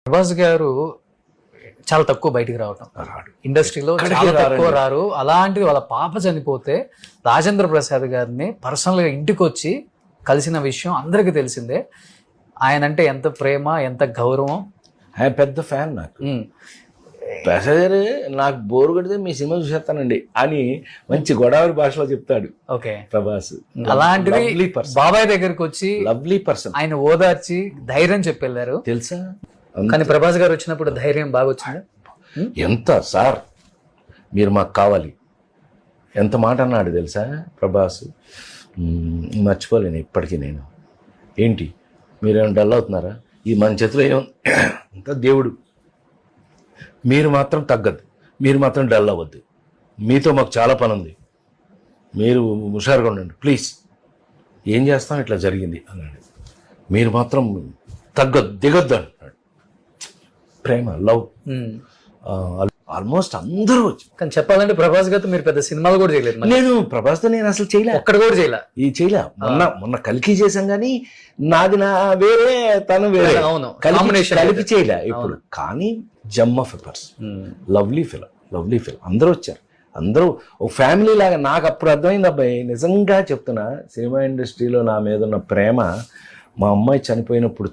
ప్రభాస్ గారు చాలా తక్కువ బయటికి రావటం, ఇండస్ట్రీలో చాలా తక్కువ రారు. అలాంటిది వాళ్ళ పాప చనిపోతే రాజేంద్ర ప్రసాద్ గారిని పర్సనల్గా ఇంటికి వచ్చి కలిసిన విషయం అందరికీ తెలిసిందే. ఆయన అంటే ఎంత ప్రేమ, ఎంత గౌరవం. ఆయన పెద్ద ఫ్యాన్ నాకు. ప్రసాద్ గారు నాకు బోరు కొడితే మీ సినిమా చూసేస్తానండి అని మంచి గోదావరి భాషలో చెప్తాడు. ఓకే, ప్రభాస్ అలాంటిది బాబాయ్ దగ్గరికి వచ్చి లవ్లీ పర్సన్, ఆయన ఓదార్చి ధైర్యం చెప్పెళ్ళారు తెలుసా. కానీ ప్రభాస్ గారు వచ్చినప్పుడు ధైర్యం బాగా వచ్చింది. ఎంత సార్ మీరు మాకు కావాలి, ఎంత మాట అన్నాడు తెలుసా ప్రభాస్. మర్చిపోలేను ఇప్పటికీ నేను. ఏంటి మీరేమో డల్ అవుతున్నారా, ఈ మన చేతిలో ఏమంత దేవుడు, మీరు మాత్రం తగ్గద్దు, మీరు మాత్రం డల్ అవ్వద్దు, మీతో మాకు చాలా పని ఉంది, మీరు హుషారుగా ఉండండి ప్లీజ్, ఏం చేస్తాం ఇట్లా జరిగింది అన్నాడు. మీరు మాత్రం తగ్గద్దు, దిగొద్దు అంటున్నాడు. ప్రేమ, లవ్ ఆల్మోస్ట్ అందరూ వచ్చి. కానీ చెప్పాలంటే ప్రభాస్ గారితో మీరు పెద్ద సినిమాలు కూడా చేయలేదు. నేను ప్రభాస్తో నేను అసలు చేయలే, ఒక్కడ కూడా చేయలే. చేయలే. మొన్న కలికి చేసాం కానీ నాది నా వేరే, తను వేరే, కలిపి చేయలే ఇప్పుడు. కానీ జమ్ of a person, lovely film, అందరూ వచ్చారు, అందరూ ఒక ఫ్యామిలీ లాగా. నాకు అప్పుడు అర్థమైంది అబ్బాయి, నిజంగా చెప్తున్నా, సినిమా ఇండస్ట్రీలో నా మీద ఉన్న ప్రేమ మా అమ్మాయి చనిపోయినప్పుడు